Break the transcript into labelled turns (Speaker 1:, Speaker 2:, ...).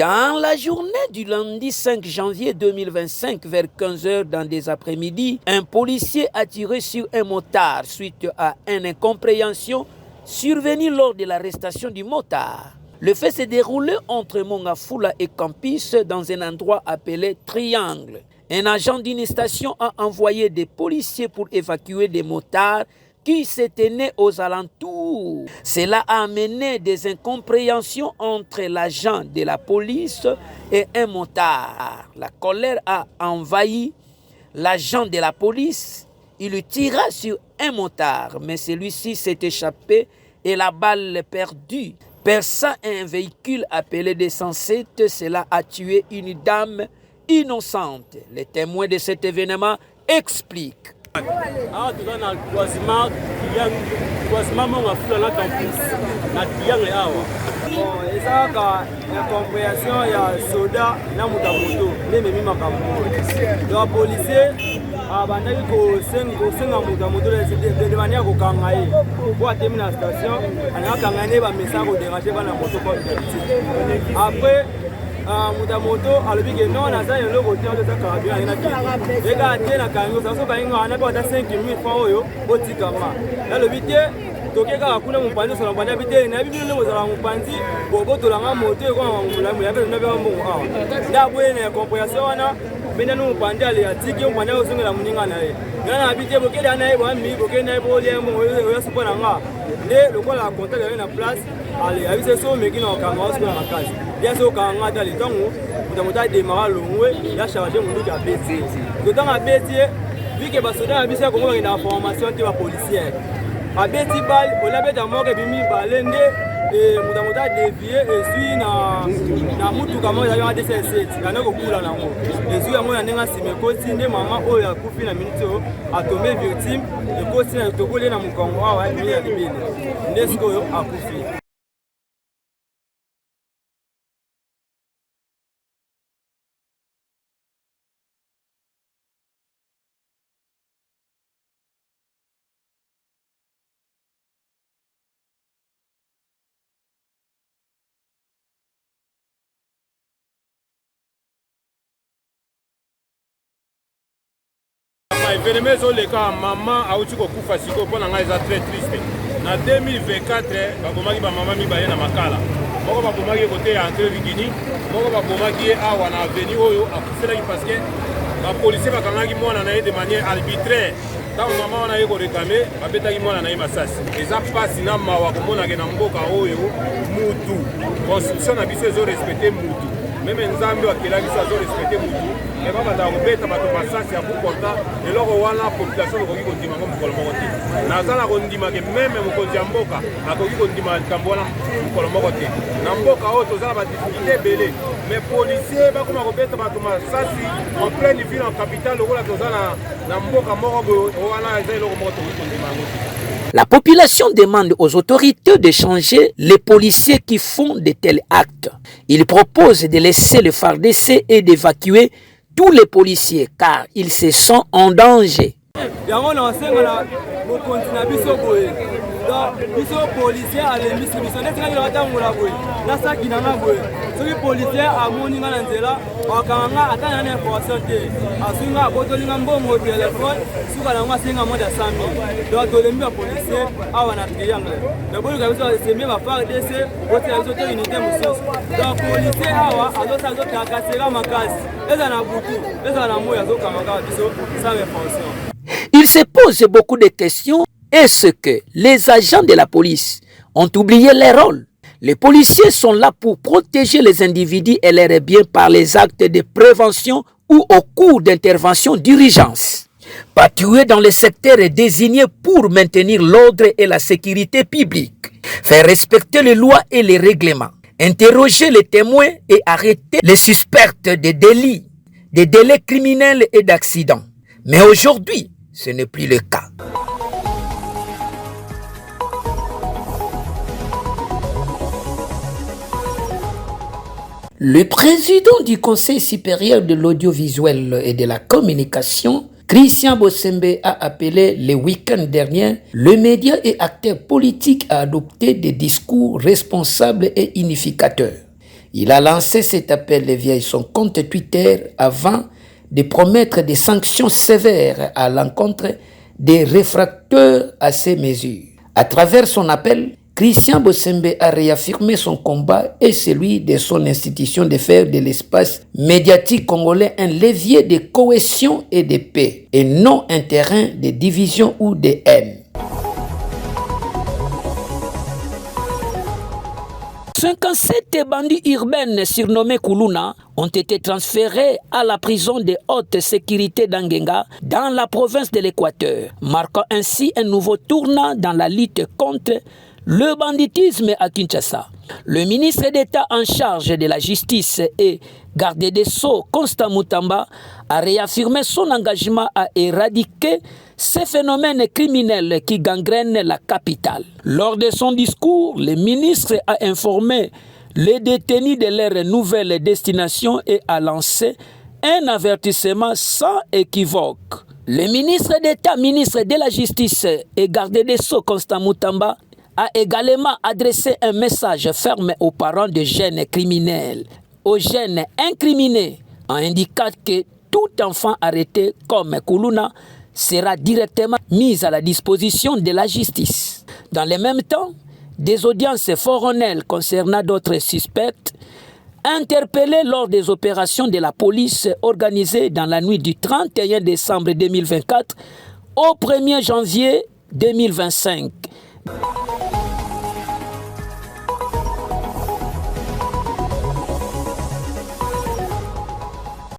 Speaker 1: Dans la journée du lundi 5 janvier 2025, vers 15h dans des après-midi, un policier a tiré sur un motard suite à une incompréhension survenue lors de l'arrestation du motard. Le fait s'est déroulé entre Mongafula et Campus dans un endroit appelé Triangle. Un agent d'une station a envoyé des policiers pour évacuer des motards qui se tenaient aux alentours. Cela a amené des incompréhensions entre l'agent de la police et un motard. La colère a envahi l'agent de la police. Il lui tira sur un motard, mais celui-ci s'est échappé et la balle perdue. Perçant un véhicule appelé 207, cela a tué une dame innocente. Les témoins de cet événement expliquent.
Speaker 2: Ah, tu vas dans le croisement Mongafula na Campus, na Triangle awa. Bon, eza ka incompréhension ya soda na moto meme makambo. Donc policier abandaki kosenga moto de manière kokanga ye po atemi na station anakanga ne bamesa kodéranger bana moto kwa d'habitude. Après moto alobi ke non naza eloko te oza carburant yenaki eka atie na kango saso kainga anape ata 5000 francs oyo otikama alobi te toke kaka kuna mopanzi osola mopanzi abi te nayebi bino ndenge ozala mopanzi bobotolanga moto ekona molamu yape nabe bambongo awa nde aboye na compréhension wana mbende no mopanzi ale atiki mopanzi ozongela moninga na ye ngana abi te bokende ana ye bami bokende na ye bolia mbongo oyo supo na nga nde lokola contact yaye na place ale abise so meki na okanga osikola makasi bien sûr quand on a dans les temps où on a démarré l'ongwe il a chargé mon doute à bêtiser d'autant à bêtiser vu que basoda a bise comme une information de la policière à bêtiser balle on a bêta mort et bimi balende et on a dévié et suis na mutu kama ya ya DCC kana ko kula na ngo et suis yango ya ndenga sime ko tinde mama o ya kufi na minute a tombé victime et ko tinde to kolé na mukongo wa ya libele ndesko yo akufi.
Speaker 3: Événement ezoleka maman auti kokufa siko mpona ngai eza très triste. Na 2024 bakomaki bamama mibale na makala moko bakomaki kote ya entre Vigini moko bakomaki ye awa na aveni oyo akufelaki parce que bapolisier bakangaki mwana na ye de manière arbitraire ntango mama wana ye korekame babetaki mwana na ye masasi eza mpasi na mawa komonake na mboka oyo mutu constitution na biso ezorespecte mutu meme nzambe akela biso azorespecte mutu mais babanda kobeta bato masasi ya kukonta eloko wana population okoki kondima ngo mokolo moko te naza na kondimake meme mokonzi ya mboka akoki kondima likambo wana mokolo moko te na mboka oyo toza na badifficulté ebele mais policier bakoma kobeta bato masasi en pleine ville en capitale lokola toza na mboka moko boye wana eza eloko moko tokoki kondima yango te.
Speaker 1: La population demande aux autorités de changer les policiers qui font de tels actes. Il propose de laisser le FARDC et d'évacuer tous les policiers car ils se sont en danger.
Speaker 2: biso policier alembisi biso ndeti ngai batambola boye nasaki nanga boye soki policier amoni nga na nzela akanga ata na information te asinga abotolinga mbongo telefone suka nango asinga moins de 100 000 donc tolembi ba policier awa na triangle dabolo kabiso semie ba FARDC otela biso te unité mosusu donc policier awa azokakasela makasi eza na butu eza na moya azokamaka biso sans information.
Speaker 1: Il se pose beaucoup de questions. Est-ce que les agents de la police ont oublié leur rôle? Les policiers sont là pour protéger les individus et leurs biens par les actes de prévention ou au cours d'intervention d'urgence. Patrouiller dans les secteurs désignés pour maintenir l'ordre et la sécurité publique. Faire respecter les lois et les règlements. Interroger les témoins et arrêter les suspects de délits, des délits criminels et d'accidents. Mais aujourd'hui, ce n'est plus le cas. Le président du Conseil supérieur de l'audiovisuel et de la communication, Christian Bossembe, a appelé le week-end dernier le média et acteurs politiques à adopter des discours responsables et unificateurs. Il a lancé cet appel via son compte Twitter avant de promettre des sanctions sévères à l'encontre des réfractaires à ces mesures. À travers son appel, Christian Bossembe a réaffirmé son combat et celui de son institution de faire de l'espace médiatique congolais un levier de cohésion et de paix, et non un terrain de division ou de haine. 57 bandits urbains surnommés Kuluna ont été transférés à la prison de haute sécurité d'Angenga dans la province de l'Équateur, marquant ainsi un nouveau tournant dans la lutte contre le banditisme à Kinshasa. Le ministre d'État en charge de la justice et garde des Sceaux, Constant Mutamba, a réaffirmé son engagement à éradiquer ces phénomènes criminels qui gangrènent la capitale. Lors de son discours, le ministre a informé les détenus de leur nouvelle destination et a lancé un avertissement sans équivoque. Le ministre d'État, ministre de la Justice et garde des Sceaux, Constant Mutamba, a également adressé un message ferme aux parents de jeunes criminels, aux jeunes incriminés, en indiquant que tout enfant arrêté comme Kuluna sera directement mis à la disposition de la justice. Dans le même temps, des audiences formelles concernant d'autres suspects interpellés lors des opérations de la police organisées dans la nuit du 31 décembre 2024 au 1er janvier 2025.